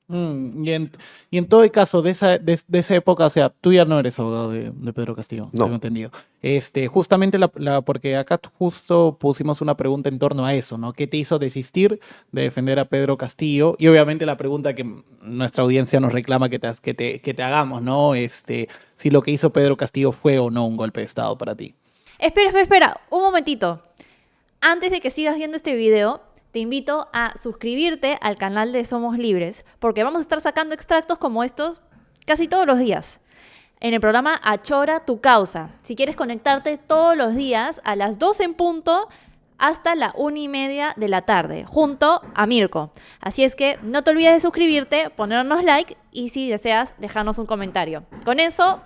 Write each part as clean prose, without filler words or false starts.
Y en todo el caso de esa época, o sea, tú ya no eres abogado de Pedro Castillo, tengo No. entendido. Justamente porque acá justo pusimos una pregunta en torno a eso, ¿no? ¿Qué te hizo desistir de defender a Pedro Castillo? Y obviamente la pregunta que nuestra audiencia nos reclama que te hagamos, ¿no? Si lo que hizo Pedro Castillo fue o no un golpe de Estado para ti. Espera, un momentito. Antes de que sigas viendo este video, te invito a suscribirte al canal de Somos Libres, porque vamos a estar sacando extractos como estos casi todos los días. En el programa Achora tu causa. Si quieres conectarte todos los días a las 12 en punto hasta la 1:30 de la tarde, junto a Mirko. Así es que no te olvides de suscribirte, ponernos like y si deseas dejarnos un comentario. Con eso,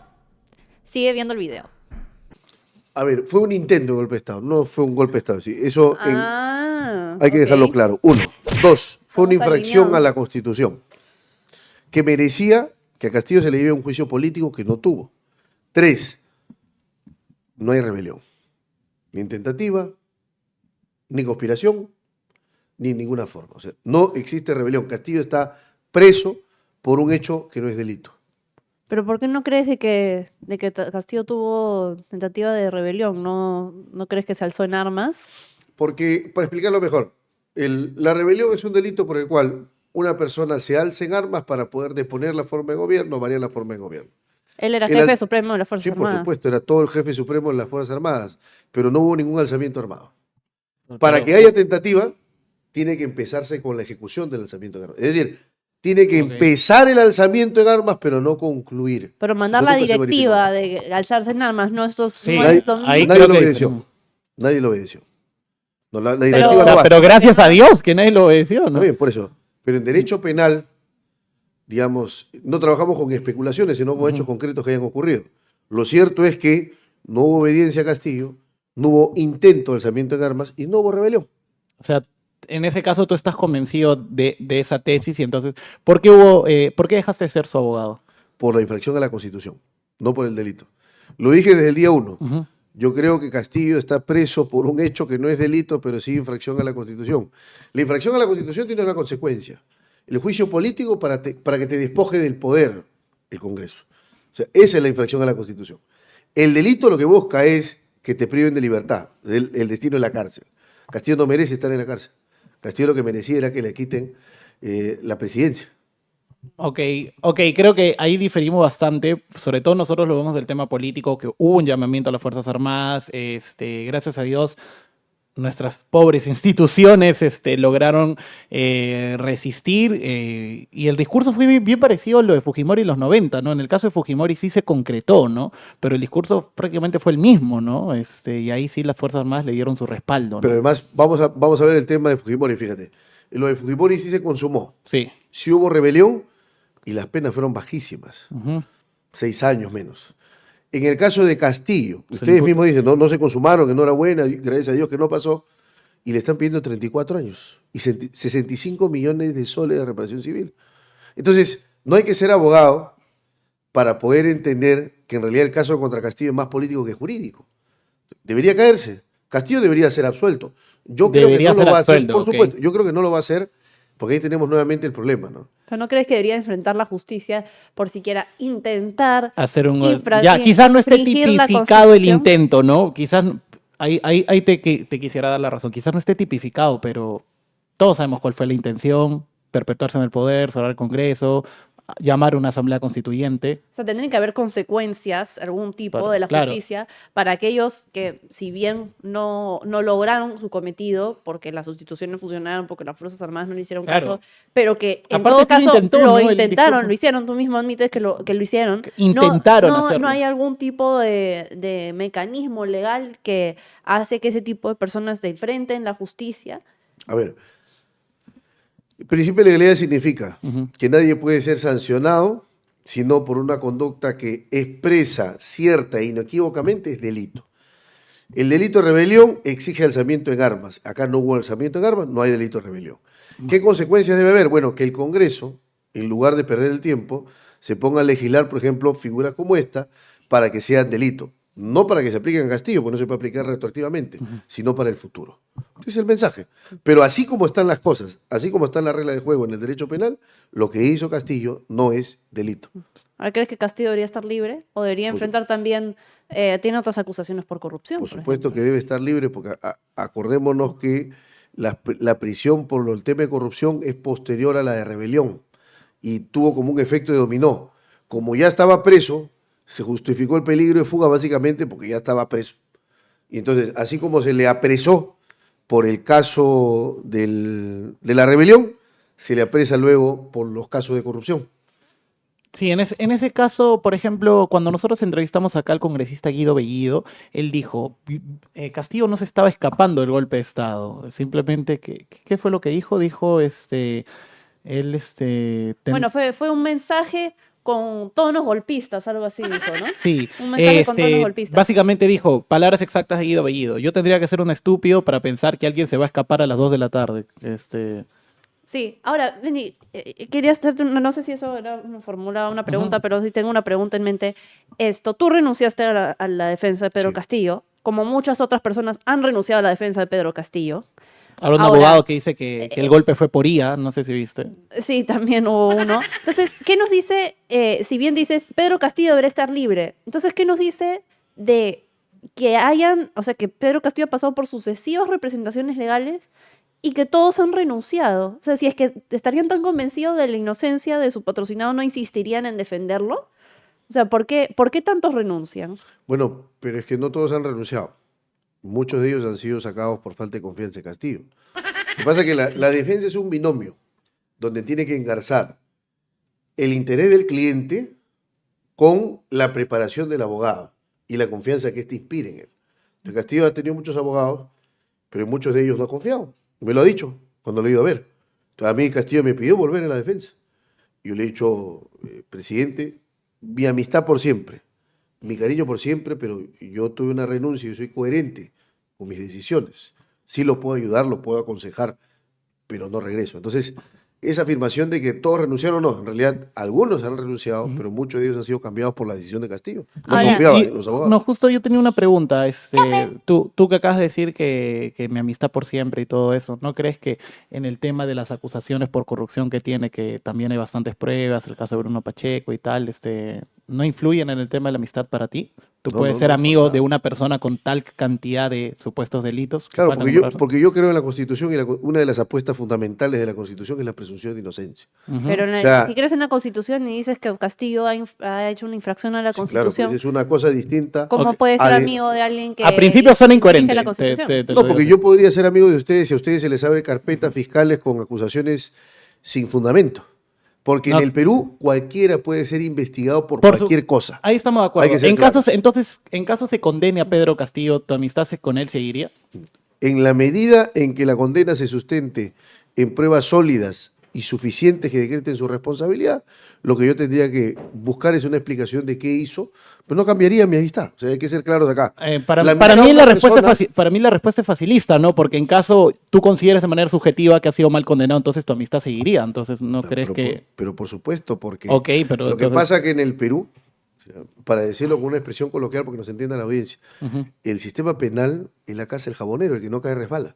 sigue viendo el video. A ver, fue un intento de golpe de Estado, no fue un golpe de Estado. Sí, eso hay que dejarlo ok. claro. Uno. Dos, fue una Estamos infracción alineados. a la Constitución, que merecía que a Castillo se le diera un juicio político que no tuvo. Tres, no hay rebelión. Ni en tentativa, ni conspiración, ni en ninguna forma. O sea, no existe rebelión. Castillo está preso por un hecho que no es delito. Pero ¿por qué no crees de que Castillo tuvo tentativa de rebelión? ¿No crees que se alzó en armas? Porque, para explicarlo mejor, la rebelión es un delito por el cual una persona se alza en armas para poder deponer la forma de gobierno o variar la forma de gobierno. Él era El jefe al- supremo de las Fuerzas Sí, por Armadas. supuesto, era todo el jefe supremo de las Fuerzas Armadas, pero no hubo ningún alzamiento armado. Para Pero- que haya tentativa, tiene que empezarse con la ejecución del alzamiento en armas. Es decir, tiene que Ok. empezar el alzamiento en armas, pero no concluir. Pero mandar Eso la nunca se directiva verificó. de alzarse en armas, no, Sí, no Nadie, es lo mismo. ahí nadie creo lo que obedeció. diferimos. Nadie lo obedeció. No, la O directiva Pero- no sea, basta. pero gracias a Dios que nadie lo obedeció, Está ¿no? bien, por eso. Pero en derecho penal, digamos, no trabajamos con especulaciones, sino con hechos concretos que hayan ocurrido. Lo cierto es que no hubo obediencia a Castillo, no hubo intento de alzamiento en armas y no hubo rebelión. O sea, en ese caso tú estás convencido de esa tesis y entonces, ¿por qué dejaste de ser su abogado? Por la infracción a la Constitución, no por el delito. Lo dije desde el día 1. Ujú. Yo creo que Castillo está preso por un hecho que no es delito, pero sí infracción a la Constitución. La infracción a la Constitución tiene una consecuencia. El juicio político para que te despoje del poder el Congreso. O sea, esa es la infracción a la Constitución. El delito lo que busca es que te priven de libertad, el destino de la cárcel. Castillo no merece estar en la cárcel. Castillo lo que merecía era que le quiten la presidencia. Ok, creo que ahí diferimos bastante, sobre todo nosotros lo vemos del tema político, que hubo un llamamiento a las Fuerzas Armadas, gracias a Dios nuestras pobres instituciones lograron resistir y el discurso fue bien parecido a lo de Fujimori en los 90, ¿no? En el caso de Fujimori sí se concretó, ¿no? Pero el discurso prácticamente fue el mismo, ¿no? Y ahí sí las Fuerzas Armadas le dieron su respaldo, ¿no? Pero además, vamos a ver el tema de Fujimori, fíjate. Lo de Fujimori sí se consumó. Sí. Sí hubo rebelión y las penas fueron bajísimas. Ujú. 6 años menos. En el caso de Castillo, Se ustedes le mismos dicen, no se consumaron, enhorabuena, gracias a Dios que no pasó, y le están pidiendo 34 años y 65 millones de soles de reparación civil. Entonces, no hay que ser abogado para poder entender que en realidad el caso contra Castillo es más político que jurídico. Debería caerse. Castillo debería ser absuelto. Yo creo que Debería no lo ser va a hacer, absuelto, por ok. supuesto. Yo creo que no lo va a hacer porque ahí tenemos nuevamente el problema, ¿no? ¿Pero no crees que debería enfrentar la justicia por siquiera intentar Hacer un infra- ya quizás no esté infringir la tipificado el Constitución? intento, ¿no? Quizás ahí te quisiera dar la razón. Quizás no esté tipificado, pero todos sabemos cuál fue la intención: perpetuarse en el poder, cerrar el Congreso, llamar a una asamblea constituyente. O sea, tendrían que haber consecuencias, algún tipo Claro, de la claro. justicia para aquellos que, si bien no lograron su cometido, porque las instituciones funcionaron, porque las Fuerzas Armadas no le hicieron Claro. caso, pero que en Aparte todo sí lo caso intentó, lo ¿no? El intentaron, discurso. lo hicieron, tú mismo admites que lo hicieron. Intentaron hacerlo. No hay algún tipo de mecanismo legal que hace que ese tipo de personas se enfrenten la justicia. A ver, el principio de legalidad significa que nadie puede ser sancionado sino por una conducta que expresa cierta e inequívocamente es delito. El delito de rebelión exige alzamiento en armas. Acá no hubo alzamiento en armas, no hay delito de rebelión. ¿Qué consecuencias debe haber? Bueno, que el Congreso, en lugar de perder el tiempo, se ponga a legislar, por ejemplo, figuras como esta, para que sean delito. no para que se aplique en Castillo, porque no se puede aplicar retroactivamente, sino para el futuro. Ese es el mensaje. Pero así como están las cosas, así como están las reglas de juego en el derecho penal, lo que hizo Castillo no es delito. ¿Ahora crees que Castillo debería estar libre? ¿O debería enfrentar también, tiene otras acusaciones por corrupción? Por supuesto que debe estar libre, porque acordémonos que la prisión por el tema de corrupción es posterior a la de rebelión y tuvo como un efecto de dominó. Como ya estaba preso, se justificó el peligro de fuga básicamente porque ya estaba preso. Y entonces, así como se le apresó por el caso de la rebelión, se le apresa luego por los casos de corrupción. Sí, en ese caso, por ejemplo, cuando nosotros entrevistamos acá al congresista Guido Bellido, él dijo, Castillo no se estaba escapando del golpe de Estado, simplemente, ¿qué fue lo que dijo? Dijo, Bueno, fue un mensaje con tonos golpistas, algo así dijo, ¿no? Sí, Un mensaje con tonos golpistas. básicamente dijo, palabras exactas de Guido Bellido, yo tendría que ser un estúpido para pensar que alguien se va a escapar a las 2 de la tarde. Sí, ahora, Benny, quería hacerte, no sé si eso era una pregunta, pero sí tengo una pregunta en mente. Tú renunciaste a la defensa de Pedro Sí. Castillo, como muchas otras personas han renunciado a la defensa de Pedro Castillo. Ahora un Ahora, abogado que dice que el golpe fue por IA, no sé si viste. Sí, también hubo uno. Entonces, ¿qué nos dice, si bien dices, Pedro Castillo debería estar libre, entonces, ¿qué nos dice de que Pedro Castillo ha pasado por sucesivas representaciones legales y que todos han renunciado? O sea, si es que estarían tan convencidos de la inocencia de su patrocinado, ¿no insistirían en defenderlo? O sea, ¿por qué tantos renuncian? Bueno, pero es que no todos han renunciado. Muchos de ellos han sido sacados por falta de confianza en Castillo. Lo que pasa es que la defensa es un binomio donde tiene que engarzar el interés del cliente con la preparación del abogado y la confianza que éste inspire en él. Entonces, Castillo ha tenido muchos abogados, pero en muchos de ellos no ha confiado. Me lo ha dicho cuando lo he ido a ver. Entonces, a mí Castillo me pidió volver a la defensa. Yo le he dicho, presidente, mi amistad por siempre, mi cariño por siempre, pero yo tuve una renuncia y soy coherente con mis decisiones. Sí lo puedo ayudar, lo puedo aconsejar, pero no regreso. Entonces, esa afirmación de que todos renunciaron, no, en realidad algunos han renunciado, pero muchos de ellos han sido cambiados por la decisión de Castillo. No Ahora, confiaba Y- en los abogados. No, justo yo tenía una pregunta. Tú que acabas de decir que mi amistad por siempre y todo eso, ¿no crees que en el tema de las acusaciones por corrupción que tiene, que también hay bastantes pruebas, el caso de Bruno Pacheco y tal, no influyen en el tema de la amistad para ti? ¿Tú No, puedes no, ser no, amigo para de nada. una persona con tal cantidad de supuestos delitos? Claro, faltan comprobarse? porque yo creo en la Constitución y una de las apuestas fundamentales de la Constitución es la presunción de inocencia. Pero O sea, si crees en la Constitución y dices que Castillo ha hecho una infracción a la sí, claro, Constitución, pues es una cosa distinta. ¿cómo Ok. puede ser A- amigo de alguien que A principio suena infringe incoherente. la Constitución? te No, lo porque digo. yo podría ser amigo de ustedes si a ustedes se les abre carpetas fiscales con acusaciones sin fundamento. Porque No. en el Perú cualquiera puede ser investigado por Por su- cualquier cosa. Ahí estamos de Hay acuerdo. que ser En claros. casos, entonces, en caso se condene a Pedro Castillo, ¿tu amistad con él seguiría? En la medida en que la condena se sustente en pruebas sólidas y suficientes que decreten su responsabilidad, lo que yo tendría que buscar es una explicación de qué hizo, pero no cambiaría mi amistad. O sea, hay que ser claros de acá. Para La mí amistad la de una respuesta persona- para mí la respuesta es facilista, ¿no? Porque en caso tú consideres de manera subjetiva que ha sido mal condenado, entonces tu amistad seguiría. Entonces no crees pero, que... pero por supuesto, porque Ok, pero lo que entonces- pasa que en el Perú, o sea, para decirlo con una expresión coloquial porque nos entienda la audiencia, el sistema penal es la casa del jabonero, el que no cae resbala.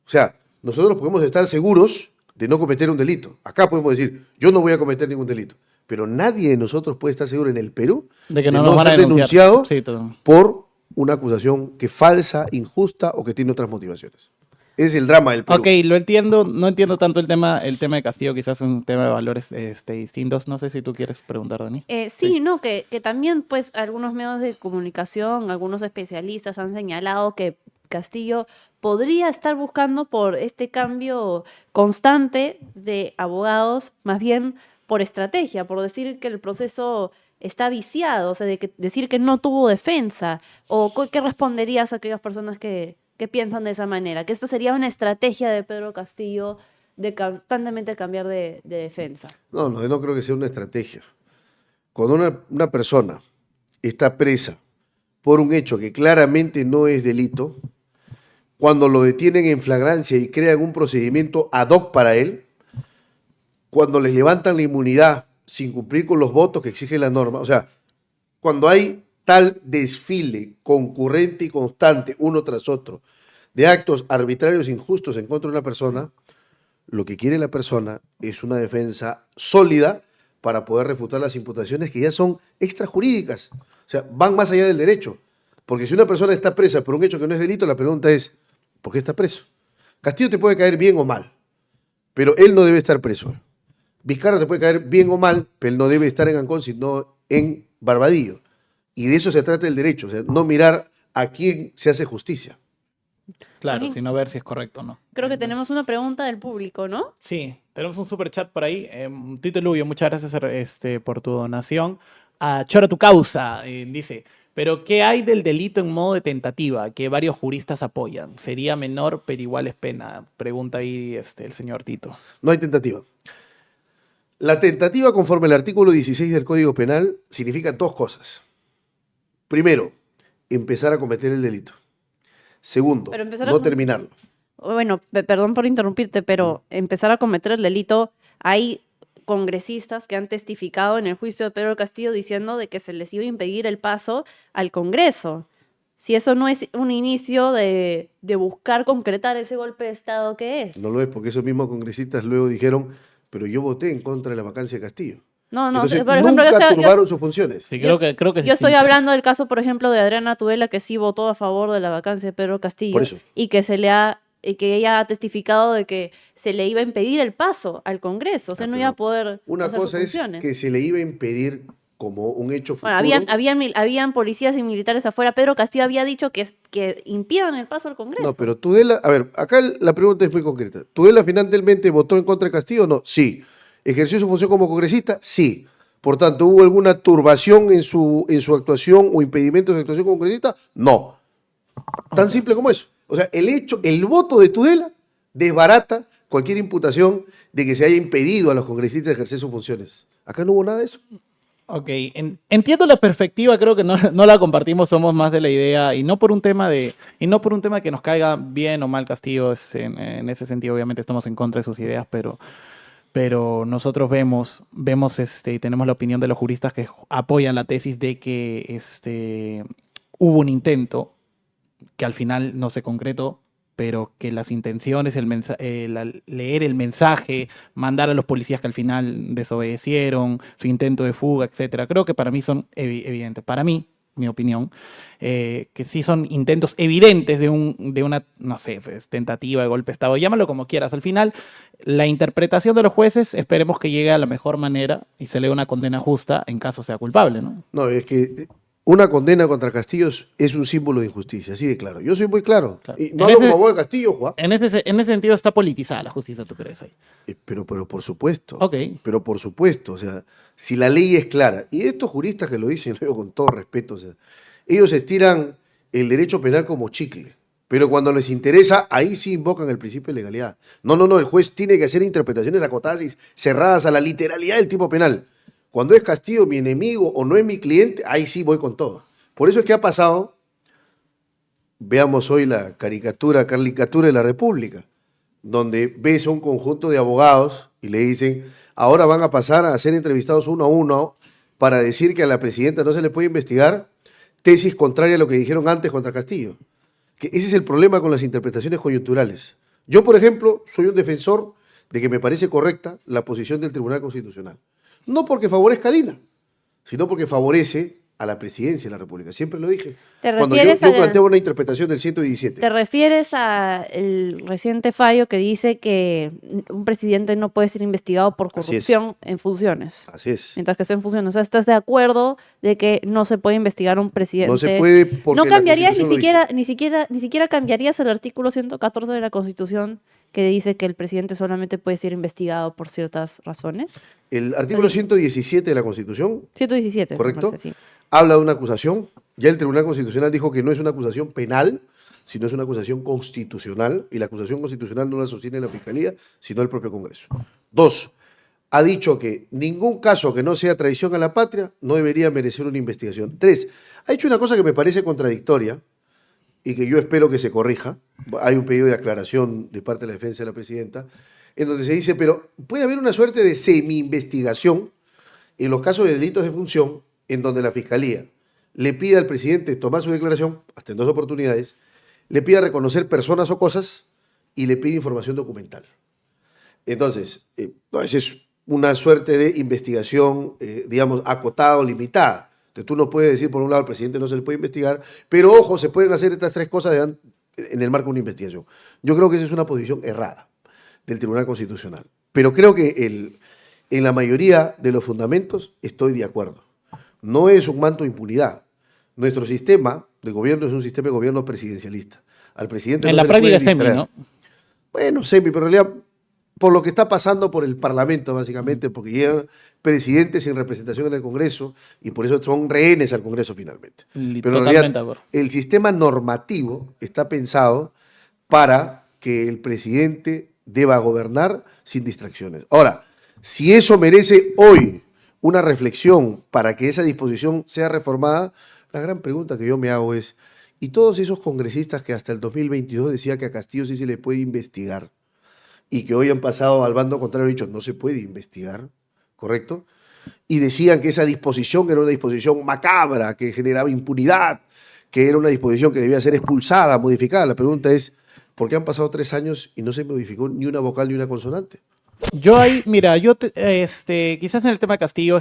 O sea, nosotros podemos estar seguros de no cometer un delito. Acá podemos decir, yo no voy a cometer ningún delito. Pero nadie de nosotros puede estar seguro en el Perú De que no nos van a ser denunciar. denunciado Sí, todo. por una acusación que es falsa, injusta o que tiene otras motivaciones. Ese es el drama del Perú. Ok, lo entiendo, no entiendo tanto el tema de Castillo, quizás es un tema de valores distintos. No sé si tú quieres preguntar, Dani. Sí, no, que también pues algunos medios de comunicación, algunos especialistas han señalado que Castillo podría estar buscando por este cambio constante de abogados, más bien por estrategia, por decir que el proceso está viciado, o sea, decir que no tuvo defensa, o ¿qué responderías a aquellas personas que piensan de esa manera? Que esta sería una estrategia de Pedro Castillo de constantemente cambiar de defensa. No, no creo que sea una estrategia. Cuando una persona está presa por un hecho que claramente no es delito, cuando lo detienen en flagrancia y crean un procedimiento ad hoc para él, cuando les levantan la inmunidad sin cumplir con los votos que exige la norma, o sea, cuando hay tal desfile concurrente y constante, uno tras otro, de actos arbitrarios e injustos en contra de una persona, lo que quiere la persona es una defensa sólida para poder refutar las imputaciones que ya son extrajurídicas. O sea, van más allá del derecho. Porque si una persona está presa por un hecho que no es delito, la pregunta es, ¿por qué está preso? Castillo te puede caer bien o mal, pero él no debe estar preso. Vizcarra te puede caer bien o mal, pero él no debe estar en Ancón, sino en Barbadillo. Y de eso se trata el derecho, o sea, no mirar a quién se hace justicia. Claro, Bien. sino ver si es correcto o no. Creo que tenemos una pregunta del público, ¿no? Sí, tenemos un super chat por ahí. Tito Lubio, muchas gracias por tu donación. A Chora tu causa, dice, pero ¿qué hay del delito en modo de tentativa que varios juristas apoyan? ¿Sería menor pero igual es pena? Pregunta ahí el señor Tito. No hay tentativa. La tentativa, conforme al artículo 16 del Código Penal, significa dos cosas. Primero, empezar a cometer el delito. Segundo, Pero empezar a no com- terminarlo. Bueno, perdón por interrumpirte, pero empezar a cometer el delito, hay congresistas que han testificado en el juicio de Pedro Castillo diciendo de que se les iba a impedir el paso al Congreso. Si eso no es un inicio de buscar concretar ese golpe de Estado que es. No lo es, porque esos mismos congresistas luego dijeron, pero yo voté en contra de la vacancia de Castillo. No, Entonces, por ejemplo, nunca turbaron sus funciones. Sí, creo que es yo estoy distinto. hablando del caso, por ejemplo, de Adriana Tudela, que sí votó a favor de la vacancia de Pedro Castillo. Por eso. Y que ella ha testificado de que se le iba a impedir el paso al Congreso. O sea, no iba a poder Una hacer sus cosa es funciones. que se le iba a impedir como un hecho futuro. Bueno, habían policías y militares afuera. Pedro Castillo había dicho que impidan el paso al Congreso. No, pero Tudela, a ver, acá la pregunta es muy concreta. ¿Tudela finalmente votó en contra de Castillo o no? Sí. ¿Ejerció su función como congresista? Sí. Por tanto, ¿hubo alguna turbación en su actuación o impedimento de su actuación como congresista? No. Tan simple como eso. O sea, el voto de Tudela desbarata cualquier imputación de que se haya impedido a los congresistas ejercer sus funciones. Acá no hubo nada de eso. Ok, entiendo la perspectiva, creo que no la compartimos, somos más de la idea, y no por un tema de que nos caiga bien o mal Castillo, en ese sentido obviamente estamos en contra de sus ideas, pero nosotros vemos y tenemos la opinión de los juristas que apoyan la tesis de que hubo un intento que al final no se concretó, pero que las intenciones, leer el mensaje, mandar a los policías que al final desobedecieron, su intento de fuga, etcétera, creo que para mí son evidentes. Para mí, mi opinión, que sí son intentos evidentes de una, no sé, tentativa de golpe de Estado, llámalo como quieras. Al final, la interpretación de los jueces, esperemos que llegue a la mejor manera y se le dé una condena justa en caso sea culpable, ¿no? No, es que una condena contra Castillo es un símbolo de injusticia, así de claro. Yo soy muy claro. Claro. Y no hablo como abogado de Castillo, Juan. En ese sentido está politizada la justicia, ¿tú crees ahí? Pero por supuesto. Ok. Pero por supuesto, o sea, si la ley es clara, y estos juristas que lo dicen, lo digo con todo respeto, o sea, ellos estiran el derecho penal como chicle, pero cuando les interesa, ahí sí invocan el principio de legalidad. No, el juez tiene que hacer interpretaciones acotadas y cerradas a la literalidad del tipo penal. Cuando es Castillo mi enemigo o no es mi cliente, ahí sí voy con todo. Por eso es que ha pasado, veamos hoy la caricatura de la República, donde ves a un conjunto de abogados y le dicen, ahora van a pasar a ser entrevistados uno a uno para decir que a la presidenta no se le puede investigar tesis contraria a lo que dijeron antes contra Castillo. Que ese es el problema con las interpretaciones coyunturales. Yo, por ejemplo, soy un defensor de que me parece correcta la posición del Tribunal Constitucional. No porque favorezca a Dina, sino porque favorece a la presidencia de la República. Siempre lo dije. ¿Te Cuando yo refieres a- planteo una interpretación del 117. ¿Te refieres al reciente fallo que dice que un presidente no puede ser investigado por Así es. corrupción en funciones? Así es. Mientras que esté en funciones. O sea, ¿estás de acuerdo de que no se puede investigar a un presidente? No se puede porque No la cambiarías Constitución lo ni siquiera cambiarías el artículo 114 de la Constitución que dice que el presidente solamente puede ser investigado por ciertas razones. El artículo 117 de la Constitución, 117. me ¿correcto? parece, sí. Habla de una acusación. Ya el Tribunal Constitucional dijo que no es una acusación penal, sino es una acusación constitucional, y la acusación constitucional no la sostiene la Fiscalía, sino el propio Congreso. 2. Ha dicho que ningún caso que no sea traición a la patria no debería merecer una investigación. 3. Ha hecho una cosa que me parece contradictoria y que yo espero que se corrija. Hay un pedido de aclaración de parte de la defensa de la presidenta, en donde se dice, pero puede haber una suerte de semi-investigación en los casos de delitos de función en donde la Fiscalía le pide al presidente tomar su declaración, hasta en 2 oportunidades, le pide reconocer personas o cosas y le pide información documental. Entonces, no, esa es una suerte de investigación, digamos, acotada o limitada. Entonces, tú no puedes decir, por un lado, al presidente no se le puede investigar, pero ojo, se pueden hacer estas 3 cosas en el marco de una investigación. Yo creo que esa es una posición errada del Tribunal Constitucional. Pero creo que en la mayoría de los fundamentos estoy de acuerdo. No es un manto de impunidad. Nuestro sistema de gobierno es un sistema de gobierno presidencialista. Al presidente En no la se le puede práctica semi, distraer. ¿no? Bueno, semi, pero en realidad por lo que está pasando por el Parlamento, básicamente, porque llegan presidentes sin representación en el Congreso y por eso son rehenes al Congreso finalmente. Pero en Totalmente realidad de acuerdo. el sistema normativo está pensado para que el presidente deba gobernar sin distracciones. Ahora, si eso merece hoy una reflexión para que esa disposición sea reformada, la gran pregunta que yo me hago es, ¿y todos esos congresistas que hasta el 2022 decía que a Castillo sí se le puede investigar y que hoy han pasado al bando contrario y han dicho no se puede investigar, ¿correcto? Y decían que esa disposición era una disposición macabra, que generaba impunidad, que era una disposición que debía ser expulsada, modificada? La pregunta es, ¿por qué han pasado 3 años y no se modificó ni una vocal ni una consonante? Yo ahí, mira, quizás en el tema de Castillo,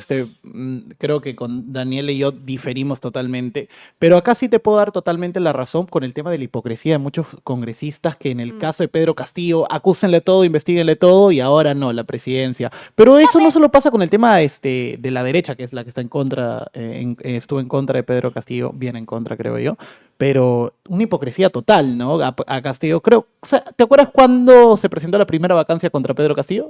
creo que con Daniel y yo diferimos totalmente, pero acá sí te puedo dar totalmente la razón con el tema de la hipocresía de muchos congresistas que en el caso de Pedro Castillo, acúsenle todo, investiguenle todo y ahora no, la presidencia. Pero eso no solo pasa con el tema de la derecha, que es la que está en contra, estuvo en contra de Pedro Castillo, bien en contra, creo yo, pero una hipocresía total, ¿no? A Castillo, creo, o sea, ¿te acuerdas cuándo se presentó la primera vacancia contra Pedro Castillo?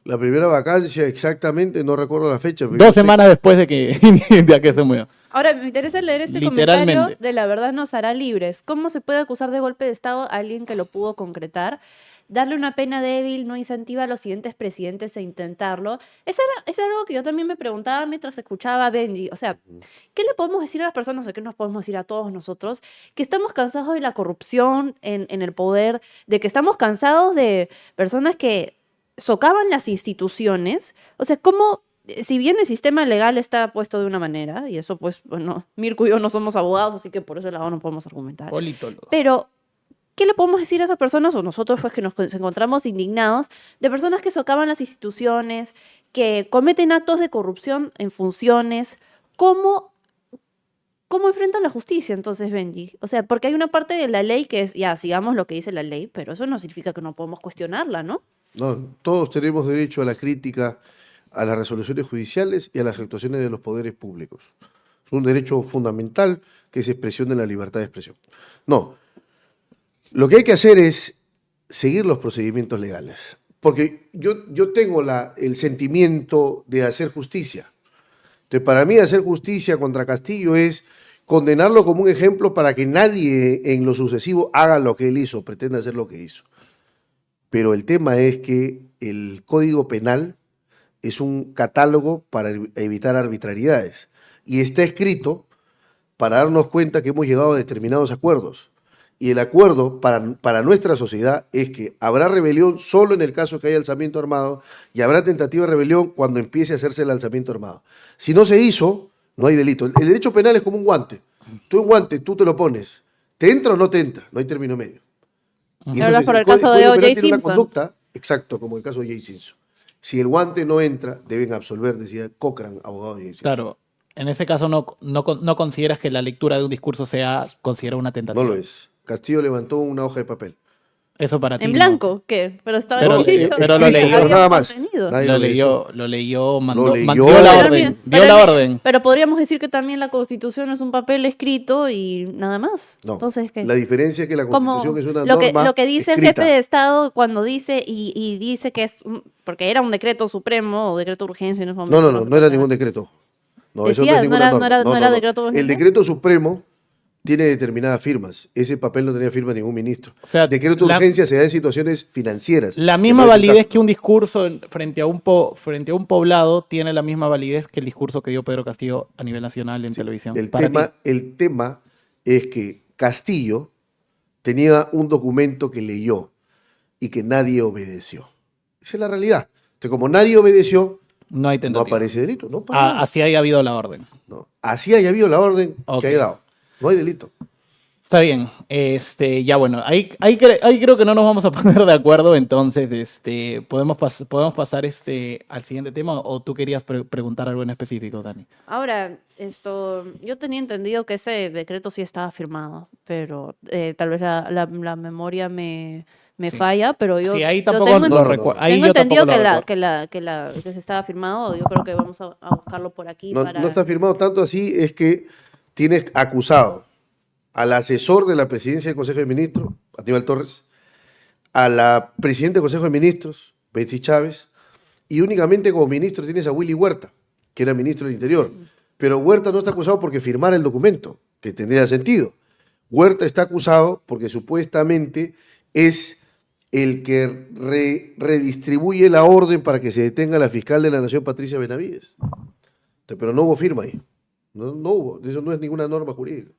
La primera vacancia, exactamente, no recuerdo la fecha. Pero 2 yo sé- semanas después de que, de que se murió. Ahora, me interesa leer este Literalmente. comentario de La verdad nos hará libres. ¿Cómo se puede acusar de golpe de Estado a alguien que lo pudo concretar? Darle una pena débil no incentiva a los siguientes presidentes a intentarlo. Eso es algo que yo también me preguntaba mientras escuchaba a Benji. O sea, ¿qué le podemos decir a las personas o qué nos podemos decir a todos nosotros? Que estamos cansados de la corrupción en el poder, de que estamos cansados de personas que socavan las instituciones. O sea, ¿cómo, si bien el sistema legal está puesto de una manera, y eso pues, bueno, Mirko y yo no somos abogados, así que por ese lado no podemos argumentar, Politólogos. pero ¿qué le podemos decir a esas personas, o nosotros pues que nos encontramos indignados, de personas que socavan las instituciones, que cometen actos de corrupción en funciones? ¿Cómo enfrentan la justicia entonces, Benji? O sea, porque hay una parte de la ley que es, ya, sigamos lo que dice la ley, pero eso no significa que no podemos cuestionarla, ¿no? No, todos tenemos derecho a la crítica a las resoluciones judiciales y a las actuaciones de los poderes públicos. Es un derecho fundamental que es expresión de la libertad de expresión. No, lo que hay que hacer es seguir los procedimientos legales. Porque yo tengo el sentimiento de hacer justicia. Entonces, para mí hacer justicia contra Castillo es condenarlo como un ejemplo para que nadie en lo sucesivo haga lo que él hizo, pretenda hacer lo que hizo. Pero el tema es que el Código Penal es un catálogo para evitar arbitrariedades y está escrito para darnos cuenta que hemos llegado a determinados acuerdos. Y el acuerdo para nuestra sociedad es que habrá rebelión solo en el caso que haya alzamiento armado y habrá tentativa de rebelión cuando empiece a hacerse el alzamiento armado. Si no se hizo, no hay delito. El derecho penal es como un guante. Tú un guante, tú te lo pones. ¿Te entra o no te entra? No hay término medio. Y Hablas por el Código caso de Penal O.J. tiene una Simpson. conducta, exacto, como el caso de O.J. Simpson. Si el guante no entra, deben absolver, decía Cochran, abogado de O.J. Simpson. Claro, en ese caso no consideras que la lectura de un discurso sea considerada una tentativa. No lo es. Castillo levantó una hoja de papel. Eso para ti. ¿En no. blanco? ¿Qué? Pero estaba Pero- escrito. pero lo leyó. Había Nada más. contenido. Nadie Lo leyó. leyó, mandó, Lo leyó. dio Pero la mira, orden. pero Dio la mira, orden. Pero podríamos decir que también la Constitución es un papel escrito y nada más. No. Entonces, ¿qué? La diferencia es que la Como Constitución es una lo norma que dice escrita. el jefe de Estado cuando dice y dice que es porque era un decreto supremo o decreto de urgencia en ese momento. No era ningún decreto. No, eso no Decía, es ninguna no norma. era- no era decreto de El urgencia. decreto supremo tiene determinadas firmas. Ese papel no tenía firma ningún ministro. O sea, Decreto de la- urgencia se da en situaciones financieras. La que misma no es el validez caso. que un discurso frente a un poblado tiene la misma validez que el discurso que dio Pedro Castillo a nivel nacional en televisión. El Para tema, ti. el tema es que Castillo tenía un documento que leyó y que nadie obedeció. Esa es la realidad. Entonces, como nadie obedeció, No hay No tentativa. aparece delito, no para nada. Así haya habido la orden. No. Así haya habido la orden Ok. que haya dado. No hay delito. Está bien, ya bueno, ahí creo que no nos vamos a poner de acuerdo, entonces podemos pasar al siguiente tema, o tú querías preguntar algo en específico, Dani. Ahora, yo tenía entendido que ese decreto sí estaba firmado, pero tal vez la memoria me Sí. falla, pero yo, Sí, ahí yo tampoco tengo, lo no. recuerdo. Ahí tengo yo tampoco entendido lo recuerdo. que se estaba firmado. Yo creo que vamos a buscarlo por aquí No, para... no está firmado tanto así, es que tienes acusado al asesor de la presidencia del Consejo de Ministros, Aníbal Torres, a la presidenta del Consejo de Ministros, Betsy Chávez, y únicamente como ministro tienes a Willy Huerta, que era ministro del Interior. Pero Huerta no está acusado porque firmara el documento, que tendría sentido. Huerta está acusado porque supuestamente es el que redistribuye la orden para que se detenga a la fiscal de la Nación, Patricia Benavides. Pero no hubo firma ahí. No hubo. Eso no es ninguna norma jurídica.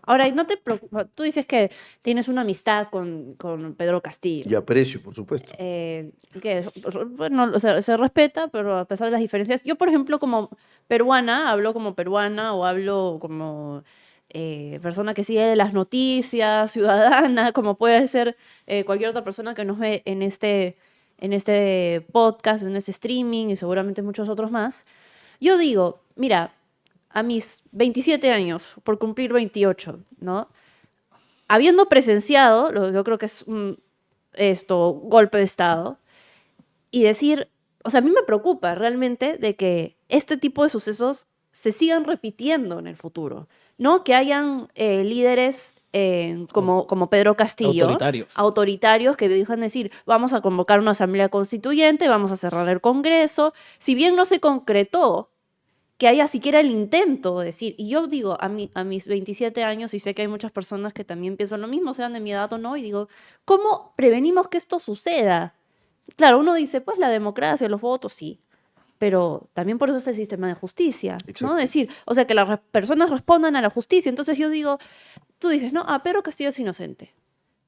Ahora, ¿y no te preocupa? Tú dices que tienes una amistad con Pedro Castillo. Y aprecio, por supuesto. Que, bueno, o sea, se respeta, pero a pesar de las diferencias, yo, por ejemplo, como peruana, hablo como peruana o hablo como persona que sigue las noticias, ciudadana, como puede ser cualquier otra persona que nos ve en este podcast, en este streaming y seguramente muchos otros más. Yo digo, mira, a mis 27 años, por cumplir 28, ¿no? Habiendo presenciado, yo creo que es un golpe de Estado, y decir, o sea, a mí me preocupa realmente de que este tipo de sucesos se sigan repitiendo en el futuro, ¿no? Que hayan líderes como Pedro Castillo, autoritarios que dejan decir, vamos a convocar una asamblea constituyente, vamos a cerrar el Congreso, si bien no se concretó, que haya siquiera el intento de decir, y yo digo, a mis 27 años, y sé que hay muchas personas que también piensan lo mismo, sean de mi edad o no, y digo, ¿cómo prevenimos que esto suceda? Claro, uno dice, pues la democracia, los votos, sí, pero también por eso es el sistema de justicia, Exacto. ¿no? Es decir, o sea, que las personas respondan a la justicia. Entonces yo digo, tú dices, no, Pedro Castillo es inocente.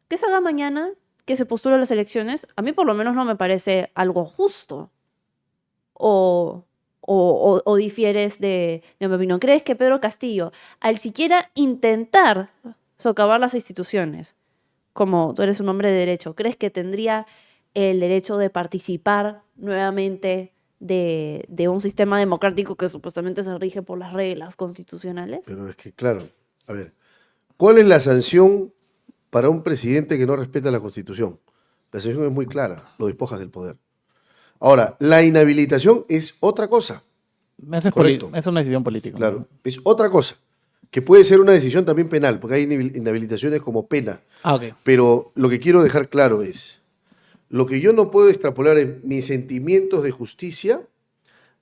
Que salga mañana, que se postule a las elecciones, a mí por lo menos no me parece algo justo. O difieres de mi opinión. ¿Crees que Pedro Castillo, al siquiera intentar socavar las instituciones, como tú eres un hombre de derecho, crees que tendría el derecho de participar nuevamente de un sistema democrático que supuestamente se rige por las reglas constitucionales? Pero es que, claro, a ver, ¿cuál es la sanción para un presidente que no respeta la Constitución? La sanción es muy clara, lo despojas del poder. Ahora, la inhabilitación es otra cosa. Correcto. Es una decisión política. Claro, es otra cosa, que puede ser una decisión también penal, porque hay inhabilitaciones como pena. Ok. Pero lo que quiero dejar claro es, lo que yo no puedo extrapolar es mis sentimientos de justicia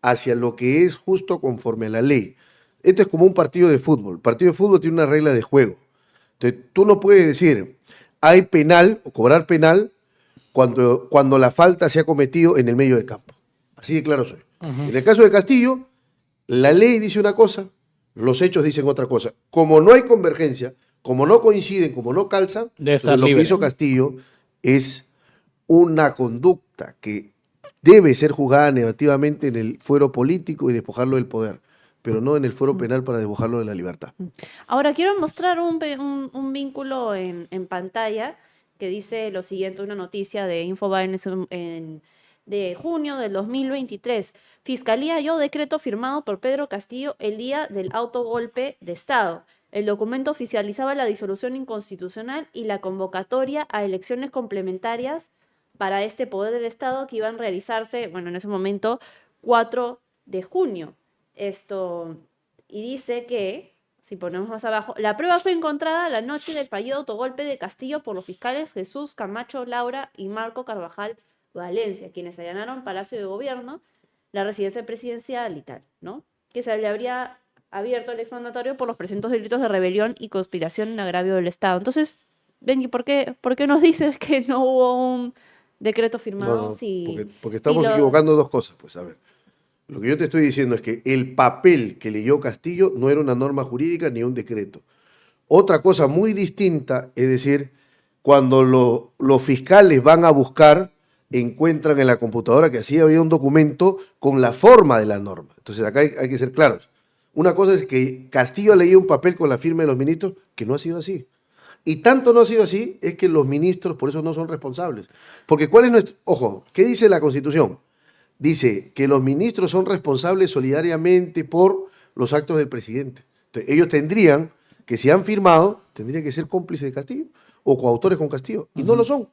hacia lo que es justo conforme a la ley. Esto es como un partido de fútbol. El partido de fútbol tiene una regla de juego. Entonces, tú no puedes decir, hay penal o cobrar penal cuando la falta se ha cometido en el medio del campo. Así de claro soy. En el caso de Castillo, la ley dice una cosa, los hechos dicen otra cosa. Como no hay convergencia, como no coinciden, como no calzan, entonces lo que hizo Castillo es una conducta que debe ser juzgada negativamente en el fuero político y despojarlo del poder, pero no en el fuero penal para despojarlo de la libertad. Ahora quiero mostrar un vínculo en pantalla que dice lo siguiente, una noticia de Infobae de junio del 2023. Fiscalía halló decreto firmado por Pedro Castillo el día del autogolpe de Estado. El documento oficializaba la disolución inconstitucional y la convocatoria a elecciones complementarias para este poder del Estado que iban a realizarse, bueno, en ese momento, 4 de junio. Y dice que, si ponemos más abajo, la prueba fue encontrada la noche del fallido autogolpe de Castillo por los fiscales Jesús Camacho Laura y Marco Carvajal Valencia, quienes allanaron Palacio de Gobierno, la residencia presidencial y tal, ¿no? Que se le habría abierto al exmandatario por los presuntos delitos de rebelión y conspiración en agravio del Estado. Entonces, Benji, ¿por qué nos dices que no hubo un decreto firmado? No, porque estamos equivocando dos cosas. Pues a ver, lo que yo te estoy diciendo es que el papel que leyó Castillo no era una norma jurídica ni un decreto. Otra cosa muy distinta es decir, cuando los fiscales van a buscar encuentran en la computadora que así había un documento con la forma de la norma. Entonces acá hay que ser claros. Una cosa es que Castillo ha leído un papel con la firma de los ministros, que no ha sido así. Y tanto no ha sido así, es que los ministros por eso no son responsables. Porque ¿cuál es nuestro...? Ojo, ¿qué dice la Constitución? Dice que los ministros son responsables solidariamente por los actos del presidente. Entonces, ellos tendrían que, si han firmado, tendrían que ser cómplices de Castillo o coautores con Castillo. Y no lo son.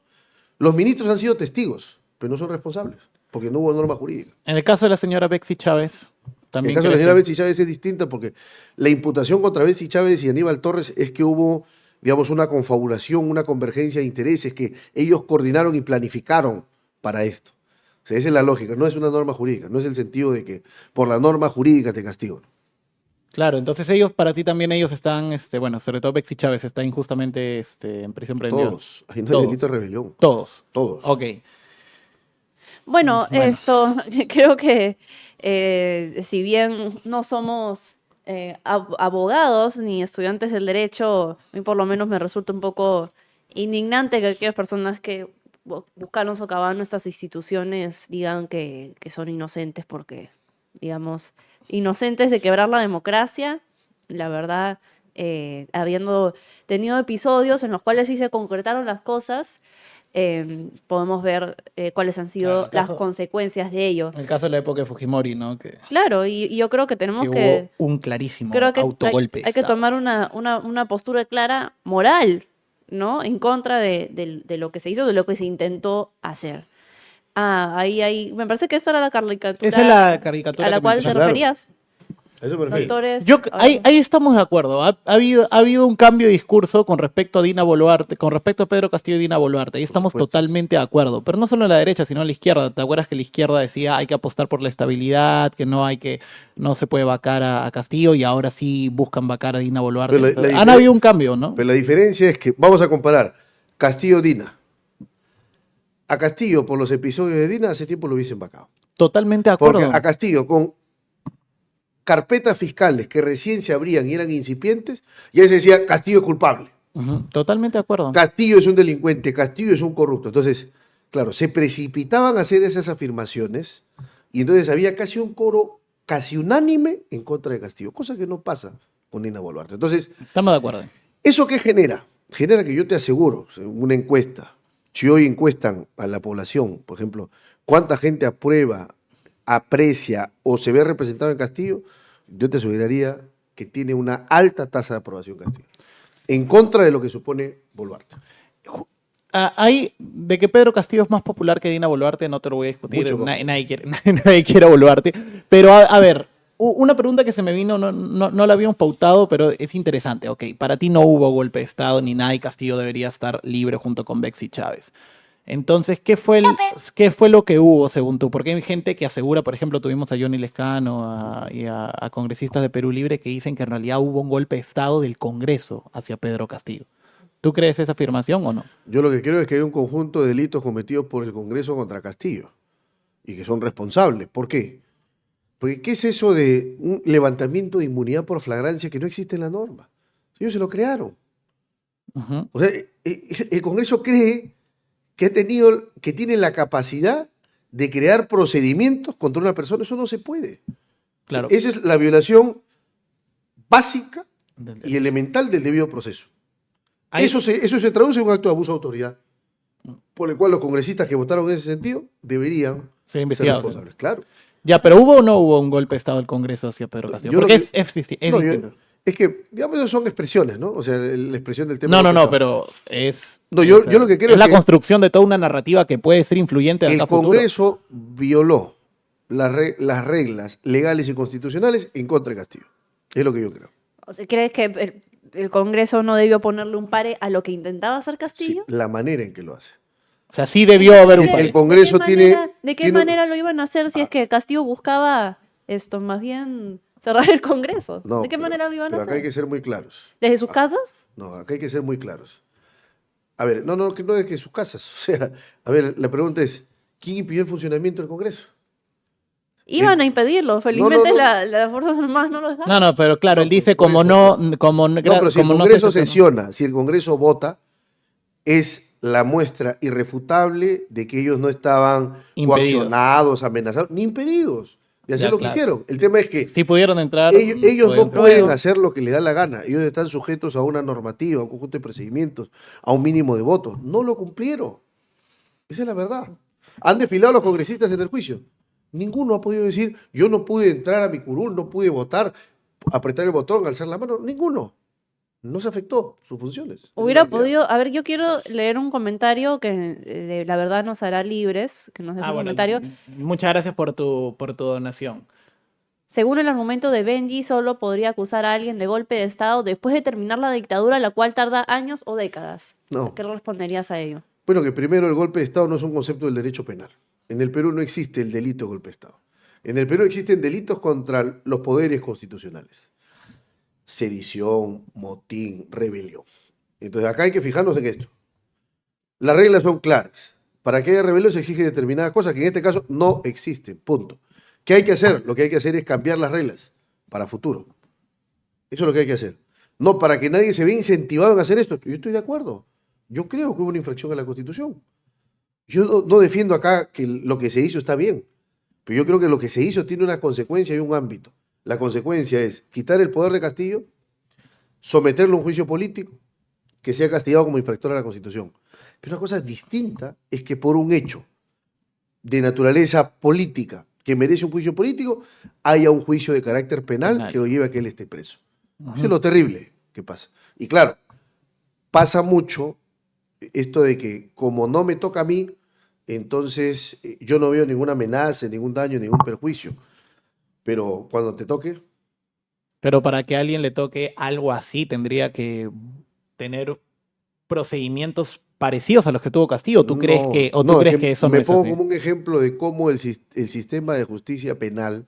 Los ministros han sido testigos, pero no son responsables, porque no hubo norma jurídica. En el caso de la señora Betsy Chávez, En también... el caso de la ¿crees señora que- Betsy Chávez es distinta porque la imputación contra Betsy Chávez y Aníbal Torres es que hubo, digamos, una confabulación, una convergencia de intereses que ellos coordinaron y planificaron para esto. O sea, esa es la lógica, no es una norma jurídica, no es el sentido de que por la norma jurídica te castigo. Claro, entonces ellos, para ti también ellos están, bueno, sobre todo Betsy Chávez está injustamente en prisión preventiva. Todos. Ahí no hay Todos. delito de rebelión. Todos. Todos. Ok. Bueno, Bueno. esto creo que si bien no somos abogados ni estudiantes del derecho, a mí por lo menos me resulta un poco indignante que aquellas personas que buscaron socavar nuestras instituciones digan que son inocentes porque, digamos, inocentes de quebrar la democracia, la verdad, habiendo tenido episodios en los cuales sí se concretaron las cosas, podemos ver cuáles han sido Claro, el las caso- consecuencias de ello. En el caso de la época de Fujimori, ¿no? Que Claro, y yo creo que tenemos hubo un clarísimo creo que autogolpe. hay que tomar una postura clara moral, ¿no? En contra de lo que se hizo, de lo que se intentó hacer. Ahí, me parece que esa era la caricatura Esa es la caricatura a la que cual te mencionaste. Claro. referías. A eso me refiero. Doctores, Ahí estamos de acuerdo. Ha habido un cambio de discurso con respecto a Dina Boluarte, con respecto a Pedro Castillo y Dina Boluarte. Ahí estamos supuesto. totalmente de acuerdo. Pero no solo en la derecha, sino en la izquierda. ¿Te acuerdas que la izquierda decía hay que apostar por la estabilidad, que no se puede vacar a Castillo y ahora sí buscan vacar a Dina Boluarte? Pero la Han habido un cambio, ¿no? Pero la diferencia es que, vamos a comparar Castillo-Dina. A Castillo, por los episodios de Dina, hace tiempo lo hubiesen vacado. Totalmente de Porque acuerdo. a Castillo, con carpetas fiscales que recién se abrían y eran incipientes, ya se decía Castillo es culpable, Ujú, totalmente de acuerdo. Castillo es un delincuente, Castillo es un corrupto. Entonces, claro, se precipitaban a hacer esas afirmaciones y entonces había casi un coro casi unánime en contra de Castillo, cosa que no pasa con Dina Boluarte. Entonces, Estamos de acuerdo. ¿eso qué genera? Genera que yo te aseguro, según una encuesta, si hoy encuestan a la población, por ejemplo, cuánta gente aprueba, aprecia o se ve representado en Castillo, yo te aseguraría que tiene una alta tasa de aprobación Castillo, en contra de lo que supone Boluarte. De que Pedro Castillo es más popular que Dina Boluarte, no te lo voy a discutir. Mucho más. Nadie quiere a Boluarte. Pero a ver, una pregunta que se me vino, no la habíamos pautado, pero es interesante. Ok, para ti no hubo golpe de Estado ni nada y Castillo debería estar libre junto con Betsy Chávez. Entonces, ¿qué fue lo que hubo según tú? Porque hay gente que asegura, por ejemplo, tuvimos a Johnny Lescano y a congresistas de Perú Libre que dicen que en realidad hubo un golpe de Estado del Congreso hacia Pedro Castillo. ¿Tú crees esa afirmación o no? Yo lo que creo es que hay un conjunto de delitos cometidos por el Congreso contra Castillo y que son responsables. ¿Por qué? Porque ¿qué es eso de un levantamiento de inmunidad por flagrancia que no existe en la norma? Ellos se lo crearon. Ujú. O sea, el Congreso cree que tiene la capacidad de crear procedimientos contra una persona. Eso no se puede. Claro. Esa es la violación básica Del- y elemental del debido proceso. Ahí- Eso se traduce en un acto de abuso de autoridad, por el cual los congresistas que votaron en ese sentido deberían Ser ser investigados. responsables. Claro. Ya, pero ¿hubo o no hubo un golpe de Estado del Congreso hacia Pedro Castillo? Yo lo Porque que- es No, distinto. es que, digamos, eso son expresiones, ¿no? O sea, la expresión del tema. No, golpe de Estado. pero es... No, yo lo que creo es es la que- construcción de toda una narrativa que puede ser influyente de El acá a futuro. Congreso violó las reglas legales y constitucionales en contra de Castillo. Es lo que yo creo. O sea, ¿crees que el Congreso no debió ponerle un pare a lo que intentaba hacer Sí, Castillo? la manera en que lo hace. O sea, sí debió haber un Sí, país. el Congreso ¿De qué tiene- manera lo iban a hacer si es que Castillo buscaba esto, más bien cerrar el Congreso? No, ¿De qué pero- manera lo iban a pero acá hay hacer? que ser muy claros. ¿Desde sus casas? No, acá hay que ser muy claros. A ver, que no es que sus casas. O sea, a ver, la pregunta es, ¿quién impidió el funcionamiento del Congreso? Iban a impedirlo. Felizmente no. las Fuerzas Armadas no lo dejaron. No, pero claro, él dice por como eso, no... Como, No, pero si el como no Congreso se- sesiona, si el Congreso vota, es la muestra irrefutable de que ellos no estaban Impedidos. coaccionados, amenazados, ni impedidos de hacer Ya, lo que claro. hicieron. El tema es que Si pudieron entrar. ellos no pueden- pueden hacer lo que les da la gana. Ellos están sujetos a una normativa, a un conjunto de procedimientos, a un mínimo de votos. No lo cumplieron. Esa es la verdad. Han desfilado los congresistas en el juicio. Ninguno ha podido decir, yo no pude entrar a mi curul, no pude votar, apretar el botón, alzar la mano. Ninguno. No se afectó sus funciones. Esa es Hubiera la realidad. podido, a ver, yo quiero leer un comentario que la verdad nos hará libres, que nos deja un Bueno, comentario. muchas gracias por tu donación. Según el argumento de Benji, solo podría acusar a alguien de golpe de Estado después de terminar la dictadura, la cual tarda años o décadas. No. ¿Qué responderías a ello? Bueno, que primero el golpe de Estado no es un concepto del derecho penal. En el Perú no existe el delito de golpe de Estado. En el Perú existen delitos contra los poderes constitucionales. Sedición, motín, rebelión. Entonces acá hay que fijarnos en esto. Las reglas son claras. Para que haya rebelión se exige determinadas cosas que en este caso no existen. Punto. ¿Qué hay que hacer? Lo que hay que hacer es cambiar las reglas para futuro. Eso es lo que hay que hacer. No para que nadie se vea incentivado en hacer esto. Yo estoy de acuerdo. Yo creo que hubo una infracción a la Constitución. Yo no defiendo acá que lo que se hizo está bien, pero yo creo que lo que se hizo tiene una consecuencia y un ámbito. La consecuencia es quitar el poder de Castillo, someterlo a un juicio político, que sea castigado como infractor a la Constitución. Pero una cosa distinta es que por un hecho de naturaleza política que merece un juicio político, haya un juicio de carácter penal que lo lleve a que él esté preso. Eso es lo terrible que pasa. Y claro, pasa mucho esto de que como no me toca a mí, entonces yo no veo ninguna amenaza, ningún daño, ningún perjuicio. Pero cuando te toque, Pero para que a alguien le toque algo así, tendría que tener procedimientos parecidos a los que tuvo Castillo. ¿Tú crees no, que, o tú no, crees que eso no me es pongo así? como un ejemplo de cómo el sistema de justicia penal,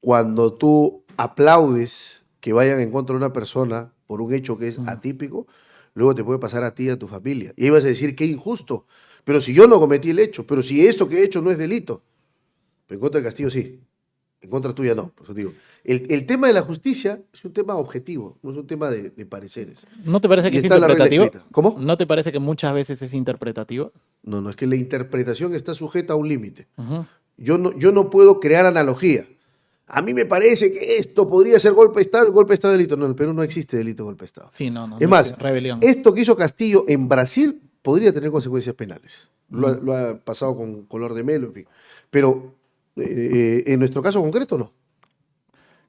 cuando tú aplaudes que vayan en contra de una persona por un hecho que es atípico, luego te puede pasar a ti y a tu familia. Y ahí vas a decir, qué injusto. Pero si yo no cometí el hecho, pero si esto que he hecho no es delito. Pero en contra del Castillo sí. En contra tuya no. Por eso digo, el tema de la justicia es un tema objetivo, no es un tema de pareceres. ¿No te parece que Y es está la regla interpretativo? escrita. ¿Cómo? ¿No te parece que muchas veces es interpretativo? No, no, es que la interpretación está sujeta a un límite. Ujú. Yo no puedo crear analogía. A mí me parece que esto podría ser golpe de Estado, el golpe de Estado es delito. No, en el Perú no existe delito de golpe de Estado. Sí, no. Es más, rebelión. esto que hizo Castillo en Brasil podría tener consecuencias penales. Lo ha pasado con Color de Melo, en fin. Pero en nuestro caso concreto no.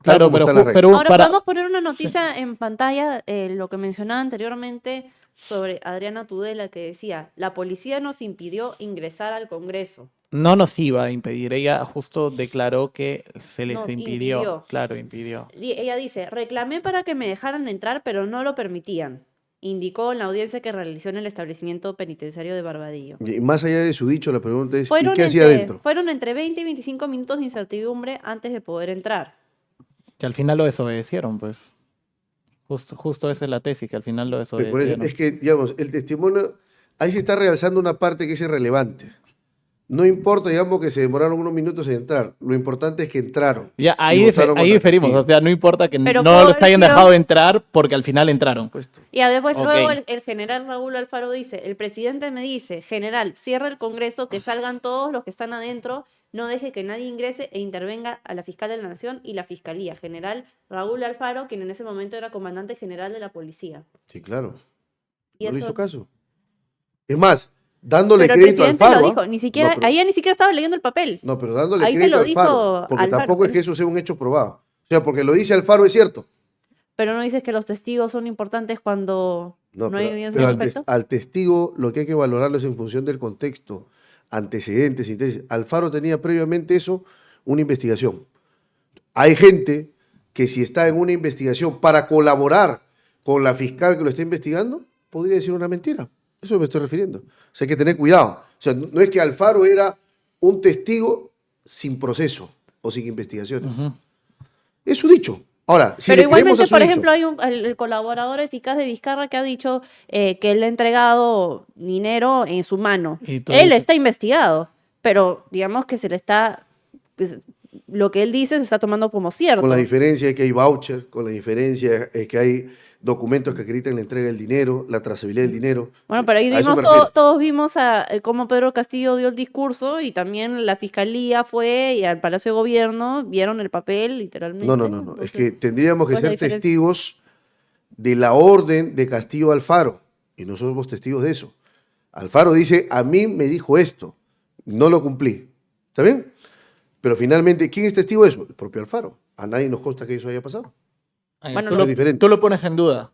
Claro, como pero, está la regla. Perú Ahora para... podemos poner una noticia en pantalla, lo que mencionaba anteriormente sobre Adriana Tudela, que decía, la policía nos impidió ingresar al Congreso. No nos iba a impedir. Ella justo declaró que se les Nos impidió. impidió. Claro, impidió. Ella dice, reclamé para que me dejaran entrar, pero no lo permitían, indicó en la audiencia que realizó en el establecimiento penitenciario de Barbadillo. Y más allá de su dicho, la pregunta es, ¿y qué hacía adentro? Fueron entre 20 y 25 minutos de incertidumbre antes de poder entrar. Que al final lo desobedecieron, pues. Justo esa es la tesis, que al final lo Pero por eso, desobedecieron. es que, digamos, el testimonio, ahí se está realzando una parte que es irrelevante. No importa, digamos, que se demoraron unos minutos en entrar. Lo importante es que entraron. Ya, y ahí, votaron ahí contra diferimos. Castillo. O sea, no importa que Pero no puedo los hayan decir- dejado entrar porque al final entraron. Puesto. Y después Ok. luego el general Raúl Alfaro dice, el presidente me dice, general, cierra el Congreso, que salgan todos los que están adentro, no deje que nadie ingrese e intervenga a la fiscal de la Nación y la Fiscalía. General Raúl Alfaro, quien en ese momento era comandante general de la policía. Sí, claro. Y No le eso- hizo caso. Es más, dándole Pero el crédito al presidente Faro. lo ¿ah? dijo, ni siquiera, No, pero- ahí ya ni siquiera estaba leyendo el papel. No, pero dándole Ahí se crédito lo al dijo Faro. Porque Alfaro, tampoco es pues. que eso sea un hecho probado. O sea, porque lo dice Alfaro es cierto. Pero no dices que los testigos son importantes cuando no, hay evidencia pero al al, respecto. al testigo lo que hay que valorarlo es en función del contexto, antecedentes, intereses. Alfaro tenía previamente eso, una investigación. Hay gente que si está en una investigación para colaborar con la fiscal que lo está investigando, podría decir una mentira. Eso me estoy refiriendo. O sea, hay que tener cuidado. O sea, no es que Alfaro era un testigo sin proceso o sin investigaciones. Es su dicho. Ahora, si Pero le creemos igualmente, a su por dicho, ejemplo, hay el colaborador eficaz de Vizcarra que ha dicho que él le ha entregado dinero en su mano. Y tú Él dices- está investigado, pero digamos que se le está, pues, lo que él dice se está tomando como cierto. con la diferencia de que hay voucher, con la diferencia es que hay documentos que acreditan la entrega del dinero, la trazabilidad del dinero. Bueno, pero ahí A eso vimos, me refiero. todos vimos cómo Pedro Castillo dio el discurso y también la fiscalía fue y al Palacio de Gobierno vieron el papel literalmente. No. Es Entonces, que tendríamos que ¿cuál es la ser diferencia? testigos de la orden de Castillo Alfaro. Y nosotros somos testigos de eso. Alfaro dice, a mí me dijo esto, no lo cumplí. ¿Está bien? Pero finalmente, ¿quién es testigo de eso? El propio Alfaro. A nadie nos consta que eso haya pasado. Bueno, tú, no. lo, Diferente. tú lo pones en duda.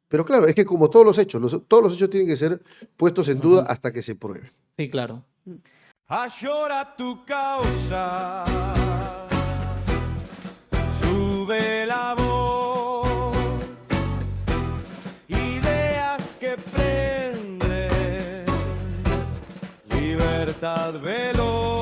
Pero claro, es que como todos los hechos, todos los hechos tienen que ser puestos en duda hasta que se prueben. Sí, claro. Llora tu causa, sube la voz, ideas que prenden, libertad veloz.